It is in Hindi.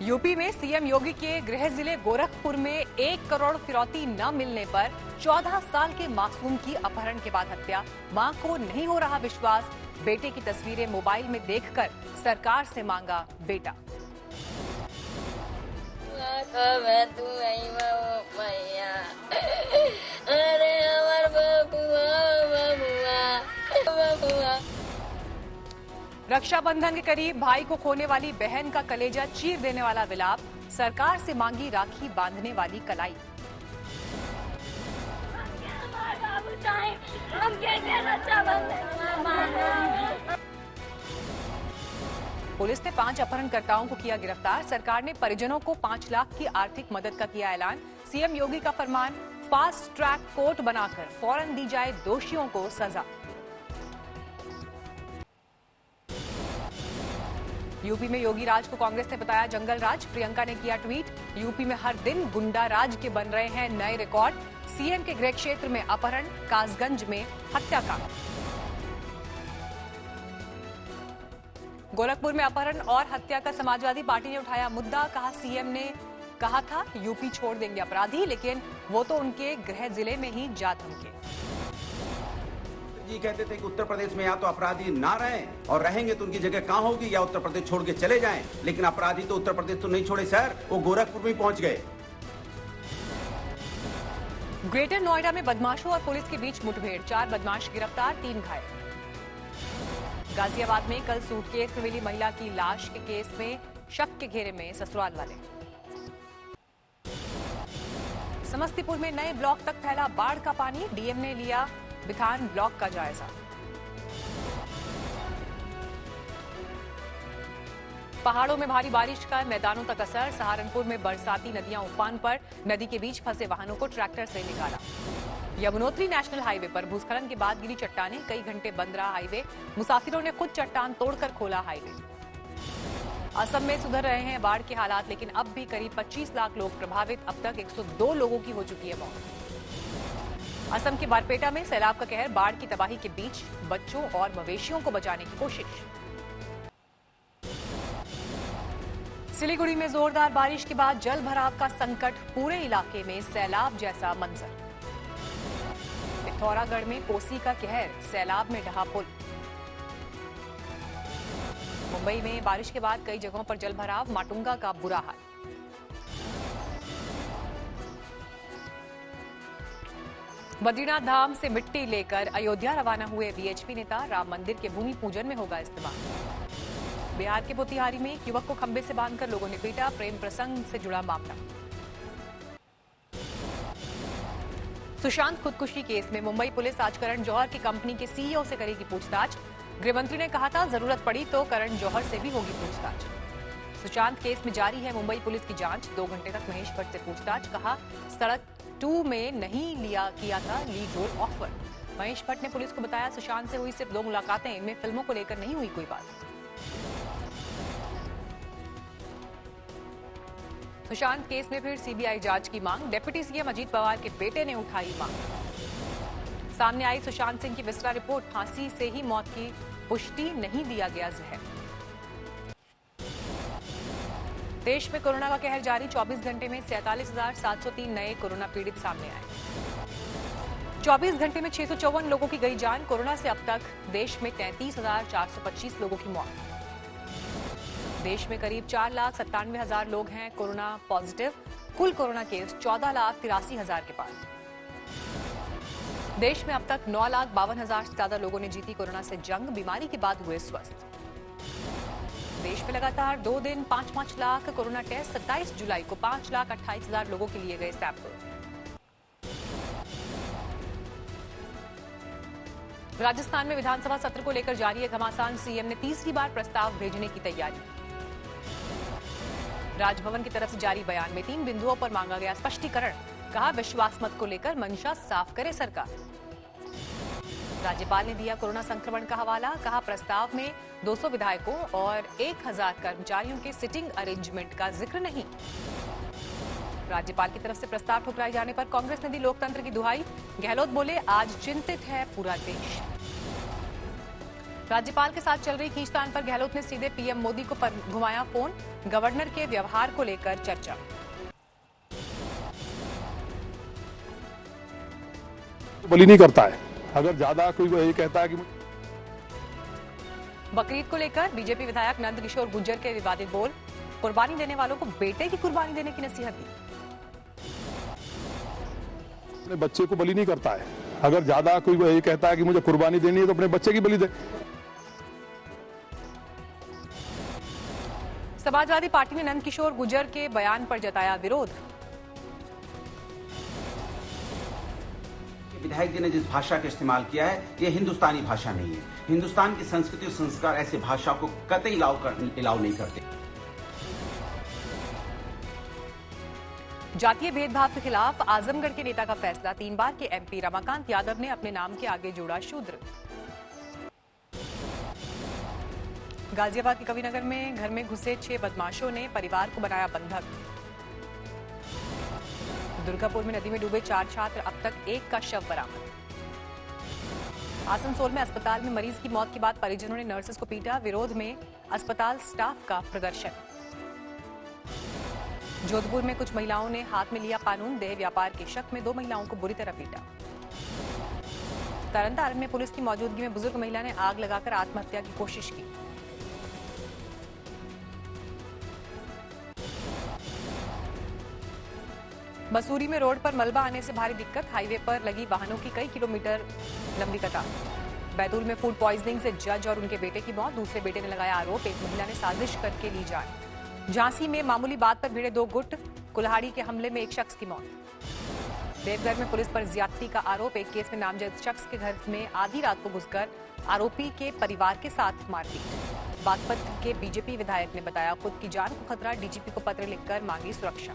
यूपी में सीएम योगी के गृह जिले गोरखपुर में 1 करोड़ फिरौती न मिलने पर 14 साल के मासूम की अपहरण के बाद हत्या। मां को नहीं हो रहा विश्वास, बेटे की तस्वीरें मोबाइल में देखकर सरकार से मांगा बेटा। रक्षाबंधन के करीब भाई को खोने वाली बहन का कलेजा चीर देने वाला विलाप, सरकार से मांगी राखी बांधने वाली कलाई। पुलिस ने 5 अपहरणकर्ताओं को किया गिरफ्तार। सरकार ने परिजनों को 5 लाख की आर्थिक मदद का किया ऐलान। सीएम योगी का फरमान, फास्ट ट्रैक कोर्ट बनाकर फौरन दी जाए दोषियों को सजा। यूपी में योगी राज को कांग्रेस ने बताया जंगल राज। प्रियंका ने किया ट्वीट, यूपी में हर दिन गुंडा राज के बन रहे हैं नए रिकॉर्ड। सीएम के गृह क्षेत्र में अपहरण, कासगंज में हत्याकांड। गोरखपुर में अपहरण और हत्या का समाजवादी पार्टी ने उठाया मुद्दा। कहा सीएम ने कहा था यूपी छोड़ देंगे अपराधी, लेकिन वो तो उनके गृह जिले में ही जा थमके। जी कहते थे कि उत्तर प्रदेश में या तो अपराधी ना रहें और रहेंगे तो उनकी जगह कहां होगी, या उत्तर प्रदेश छोड़ के चले जाएं। लेकिन अपराधी तो उत्तर प्रदेश तो नहीं छोड़े सर, वो गोरखपुर में पहुंच गए। ग्रेटर नोएडा में बदमाशों और पुलिस के बीच मुठभेड़, 4 बदमाश गिरफ्तार, 3 घायल। गाजियाबाद में कल सूटकेस में मिली महिला की लाश के केस में शक के घेरे में ससुराल वाले। समस्तीपुर में नए ब्लॉक तक फैला बाढ़ का पानी, डीएम ने लिया बिथान ब्लॉक का जायजा। पहाड़ों में भारी बारिश का मैदानों तक असर, सहारनपुर में बरसाती नदियां उफान पर, नदी के बीच फंसे वाहनों को ट्रैक्टर से निकाला। यमुनोत्री नेशनल हाईवे पर भूस्खलन के बाद गिरी चट्टानें, कई घंटे बंद रहा हाईवे, मुसाफिरों ने खुद चट्टान तोड़कर खोला हाईवे। असम में सुधर रहे हैं बाढ़ के हालात, लेकिन अब भी करीब 25 लाख लोग प्रभावित, अब तक 102 लोगों की हो चुकी है मौत। असम के बारपेटा में सैलाब का कहर, बाढ़ की तबाही के बीच बच्चों और मवेशियों को बचाने की कोशिश। सिलीगुड़ी में जोरदार बारिश के बाद जल भराव का संकट, पूरे इलाके में सैलाब जैसा मंजर। पिथौरागढ़ में कोसी का कहर, सैलाब में ढहा पुल। मुंबई में बारिश के बाद कई जगहों पर जल भराव, माटुंगा का बुरा हाल। बद्रीनाथ धाम से मिट्टी लेकर अयोध्या रवाना हुए वीएचपी नेता, राम मंदिर के भूमि पूजन में होगा इस्तेमाल। बिहार के मोतिहारी में एक युवक को खंबे से बांधकर लोगों ने पीटा, प्रेम प्रसंग से जुड़ा मामला। सुशांत खुदकुशी केस में मुंबई पुलिस आज करण जौहर की कंपनी के सीईओ से करेगी पूछताछ। गृहमंत्री ने कहा था जरूरत पड़ी तो करण जौहर से भी होगी पूछताछ। सुशांत केस में जारी है मुंबई पुलिस की जांच, 2 घंटे तक महेश भट्ट से पूछताछ। कहा सड़क 2 में नहीं किया था lead role offer. Mahesh Bhatt ने पुलिस को बताया सुशांत से हुई सिर्फ 2 मुलाकातें, इनमें फिल्मों को लेकर नहीं हुई कोई बात। सुशांत केस में फिर सीबीआई जांच की मांग, डिप्टी सीएम अजीत पवार के बेटे ने उठाई मांग। सामने आई सुशांत सिंह की विस्तार रिपोर्ट, फांसी से ही मौत की पुष्टि, नहीं दिया गया जहर। देश में कोरोना का कहर जारी, 24 घंटे में 47,703 नए कोरोना पीड़ित सामने आए। 24 घंटे में 654 लोगों की गई जान। कोरोना से अब तक देश में 33,425 लोगों की मौत। देश में करीब 4,97,000 लोग हैं कोरोना पॉजिटिव। कुल कोरोना केस 14,83,000 के पार। देश में अब तक 9,52,000 से ज्यादा लोगों ने जीती कोरोना से जंग, बीमारी के बाद हुए स्वस्थ। देश में लगातार 2 दिन 5-5 लाख कोरोना टेस्ट, 27 जुलाई को 5,28,000 लोगों के लिए गए सैंपल। राजस्थान में विधानसभा सत्र को लेकर जारी है घमासान, सीएम ने तीसरी बार प्रस्ताव भेजने की तैयारी। राजभवन की तरफ से जारी बयान में 3 बिंदुओं पर मांगा गया स्पष्टीकरण। कहा विश्वास मत को लेकर मंशा साफ करे सरकार। राज्यपाल ने दिया कोरोना संक्रमण का हवाला। कहा प्रस्ताव में 200 विधायकों और 1,000 कर्मचारियों के सिटिंग अरेंजमेंट का जिक्र नहीं। राज्यपाल की तरफ से प्रस्ताव ठुकराए जाने पर कांग्रेस ने दी लोकतंत्र की दुहाई। गहलोत बोले आज चिंतित है पूरा देश। राज्यपाल के साथ चल रही खींचतान पर गहलोत ने सीधे पीएम मोदी को घुमाया फोन। गवर्नर के व्यवहार को लेकर चर्चा। बली नहीं करता है। अगर ज्यादा कोई ये कहता है कि बकरीद को लेकर बीजेपी विधायक नंद किशोर गुर्जर के विवादित बोल। कुर्बानी देने वालों को बेटे की कुर्बानी देने की नसीहत दी। अपने बच्चे को बलि नहीं करता है। अगर ज्यादा कोई ये कहता है कि मुझे कुर्बानी देनी है तो अपने बच्चे की बलि दे। समाजवादी पार्टी ने नंद किशोर गुर्जर के बयान पर जताया विरोध। विधायक जी ने जिस भाषा का इस्तेमाल किया है ये हिंदुस्तानी भाषा नहीं है। हिंदुस्तान की संस्कृति और संस्कार ऐसे भाषा को कतई अलाउ नहीं करते। जातीय भेदभाव के खिलाफ आजमगढ़ के नेता का फैसला। 3 बार के एमपी रमाकांत यादव ने अपने नाम के आगे जोड़ा शूद्र। गाजियाबाद के कविनगर में घर में घुसे 6 बदमाशों ने परिवार को बनाया बंधक। दुर्गापुर में नदी में डूबे 4 छात्र, अब तक 1 का शव बरामद। आसनसोल में अस्पताल में मरीज की मौत के बाद परिजनों ने नर्सेस को पीटा। विरोध में अस्पताल स्टाफ का प्रदर्शन। जोधपुर में कुछ महिलाओं ने हाथ में लिया कानून। देह व्यापार के शक में 2 महिलाओं को बुरी तरह पीटा। तरनतारन में पुलिस की मौजूदगी में बुजुर्ग महिला ने आग लगाकर आत्महत्या की कोशिश की। मसूरी में रोड पर मलबा आने से भारी दिक्कत। हाईवे पर लगी वाहनों की कई किलोमीटर लंबी कतार। बैतूल में फूड पॉइजनिंग से जज और उनके बेटे की मौत। दूसरे बेटे ने लगाया आरोप, एक महिला ने साजिश करके ली जान। झांसी में मामूली बात पर भिड़े 2 गुट। कुल्हाड़ी के हमले में एक शख्स की मौत। देवघर में पुलिस पर ज्यादती का आरोप। एक केस में नामजद शख्स के घर में आधी रात को घुसकर आरोपी के परिवार के साथ मारपीट। बागपत के बीजेपी विधायक ने बताया खुद की जान को खतरा। डीजीपी को पत्र लिखकर मांगी सुरक्षा।